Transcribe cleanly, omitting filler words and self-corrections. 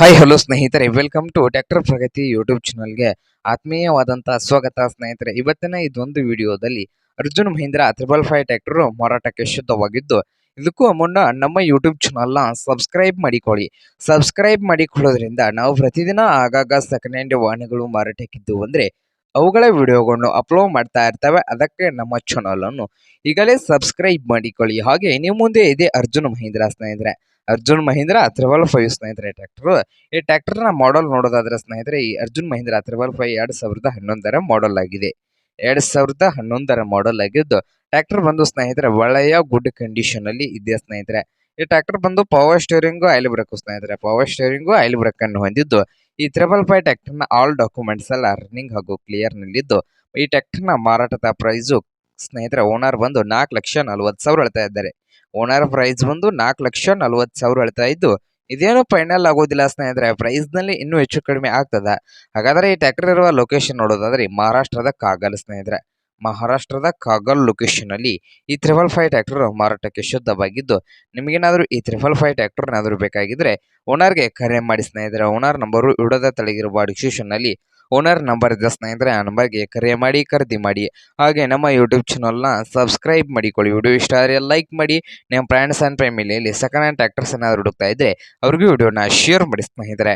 Hi hello ಸ್ನೇಹಿತರೆ, welcome to tractor Pragati YouTube ಚಾನಲ್ಗೆ ಆತ್ಮೀಯವಾದಂತಹ ಸ್ವಾಗತ ಸ್ನೇಹಿತರೆ. ಇವತ್ತಿನ ಇದೊಂದು ವಿಡಿಯೋದಲ್ಲಿ ಅರ್ಜುನ್ ಮಹೀಂದ್ರ 555 ಟ್ರ್ಯಾಕ್ಟರ್ ಮಾರಾಟಕ್ಕೆ ಶುದ್ಧವಾಗಿದ್ದು, ಇದಕ್ಕೂ ಮುನ್ನ ನಮ್ಮ ಯೂಟ್ಯೂಬ್ ಚಾನಲ್ನ ಸಬ್ಸ್ಕ್ರೈಬ್ ಮಾಡಿಕೊಳ್ಳಿ. ಸಬ್ಸ್ಕ್ರೈಬ್ ಮಾಡಿಕೊಳ್ಳೋದ್ರಿಂದ ನಾವು ಪ್ರತಿದಿನ ಆಗಾಗ ಸೆಕೆಂಡ್ ಹ್ಯಾಂಡ್ ವಾಹನಗಳು ಮಾರಾಟಕ್ಕಿದ್ದು ಅಂದರೆ ಅವುಗಳ ವಿಡಿಯೋಗಳನ್ನು ಅಪ್ಲೋಡ್ ಮಾಡ್ತಾ ಇರ್ತವೆ. ಅದಕ್ಕೆ ನಮ್ಮ ಚಾನಲ್ ಅನ್ನು ಈಗಲೇ ಸಬ್ಸ್ಕ್ರೈಬ್ ಮಾಡಿಕೊಳ್ಳಿ. ಹಾಗೆ ನೀವು ಮುಂದೆ ಇದೆ ಅರ್ಜುನ್ ಮಹೀಂದ್ರ ಸ್ನೇಹಿತರೆ. ಅರ್ಜುನ್ ಮಹೀಂದ್ರ 555 ಸ್ನೇಹಿತರೆ ಟ್ರ್ಯಾಕ್ಟರ್. ಈ ಟ್ರ್ಯಾಕ್ಟರ್ನ ಮಾಡಲ್ ನೋಡೋದಾದ್ರೆ ಸ್ನೇಹಿತರೆ, ಈ ಅರ್ಜುನ್ ಮಹೀಂದ್ರ 555 2011ರ ಮಾಡಲ್ ಆಗಿದೆ. 2011ರ ಮಾಡಲ್ ಆಗಿದ್ದು ಟ್ರ್ಯಾಕ್ಟರ್ ಬಂದು ಸ್ನೇಹಿತರೆ ಒಳ್ಳೆಯ ಗುಡ್ ಕಂಡೀಷನ್ ಅಲ್ಲಿ ಇದೆ ಸ್ನೇಹಿತರೆ. ಈ ಟ್ರ್ಯಾಕ್ಟರ್ ಬಂದು ಪವರ್ ಸ್ಟೇರಿಂಗ್ ಆಯಿಲ್ ಬ್ರೇಕ್ ಸ್ನೇಹಿತರೆ. ಪವರ್ ಸ್ಟೇರಿಂಗ್ ಆಯಿಲ್ ಬ್ರೇಕ್ ಅನ್ನು ಹೊಂದಿದ್ದು ಈ 555 ಟ್ರ್ಯಾಕ್ಟರ್ನ ಆಲ್ ಡಾಕ್ಯುಮೆಂಟ್ಸ್ ಎಲ್ಲ ರನ್ನಿಂಗ್ ಹಾಗೂ ಕ್ಲಿಯರ್ ನಲ್ಲಿದ್ದು, ಈ ಟ್ರ್ಯಾಕ್ಟರ್ನ ಮಾರಾಟದ ಪ್ರೈಸು ಸ್ನೇಹಿತರೆ ಓನರ್ ಬಂದು 4,40,000 ಹೇಳ್ತಾ ಇದ್ದಾರೆ. ಓನರ್ ಪ್ರೈಸ್ ಬಂದು 4,40,000 ಹೇಳ್ತಾ ಇದ್ದು, ಇದೇನು ಫೈನಲ್ ಆಗೋದಿಲ್ಲ ಸ್ನೇಹಿತರೆ. ಪ್ರೈಸ್ ನಲ್ಲಿ ಇನ್ನೂ ಹೆಚ್ಚು ಕಡಿಮೆ ಆಗ್ತದ. ಹಾಗಾದ್ರೆ ಈ ಟ್ರ್ಯಾಕ್ಟರ್ ಇರುವ ಲೊಕೇಶನ್ ನೋಡೋದಾದ್ರೆ ಮಹಾರಾಷ್ಟ್ರದ ಕಾಗಲ್ ಸ್ನೇಹಿತರೆ. ಮಹಾರಾಷ್ಟ್ರದ ಕಾಗಲ್ ಲೊಕೇಶನ್ ಅಲ್ಲಿ ಈ 555 ಟ್ರ್ಯಾಕ್ಟರ್ ಮಾರಾಟಕ್ಕೆ ಶುದ್ಧವಾಗಿದ್ದು, ನಿಮಗೇನಾದ್ರೂ ಈ 555 ಟ್ರ್ಯಾಕ್ಟರ್ ಏನಾದರೂ ಬೇಕಾಗಿದ್ರೆ ಓನರ್ಗೆ ಕರೆ ಮಾಡಿ ಸ್ನೇಹಿತರೆ. ಓನರ್ ನಂಬರು ಇಡದ ತಳಗಿರುವ ಡಿಸ್ಕ್ರಿಪ್ಷನ್ ನಲ್ಲಿ ಓನರ್ ನಂಬರ್ ಇದೆ ಸ್ನೇಹಿತರೆ. ಆ ನಂಬರ್ಗೆ ಕರೆ ಮಾಡಿ ಖರೀದಿ ಮಾಡಿ. ಹಾಗೆ ನಮ್ಮ ಯೂಟ್ಯೂಬ್ ಚಾನಲ್ನ ಸಬ್ಸ್ಕ್ರೈಬ್ ಮಾಡಿಕೊಳ್ಳಿ. ವಿಡಿಯೋ ಇಷ್ಟ ಆದರೆ ಲೈಕ್ ಮಾಡಿ. ನಿಮ್ಮ ಫ್ರೆಂಡ್ಸ್ ಆ್ಯಂಡ್ ಫ್ಯಾಮಿಲಿಯಲ್ಲಿ ಸೆಕೆಂಡ್ ಹ್ಯಾಂಡ್ ಟ್ರ್ಯಾಕ್ಟರ್ಸ್ ಏನಾದರೂ ಹುಡುಕ್ತಾ ಇದ್ದರೆ ಅವ್ರಿಗೂ ವಿಡಿಯೋನ ಶೇರ್ ಮಾಡಿ ಸ್ನೇಹಿತರೆ.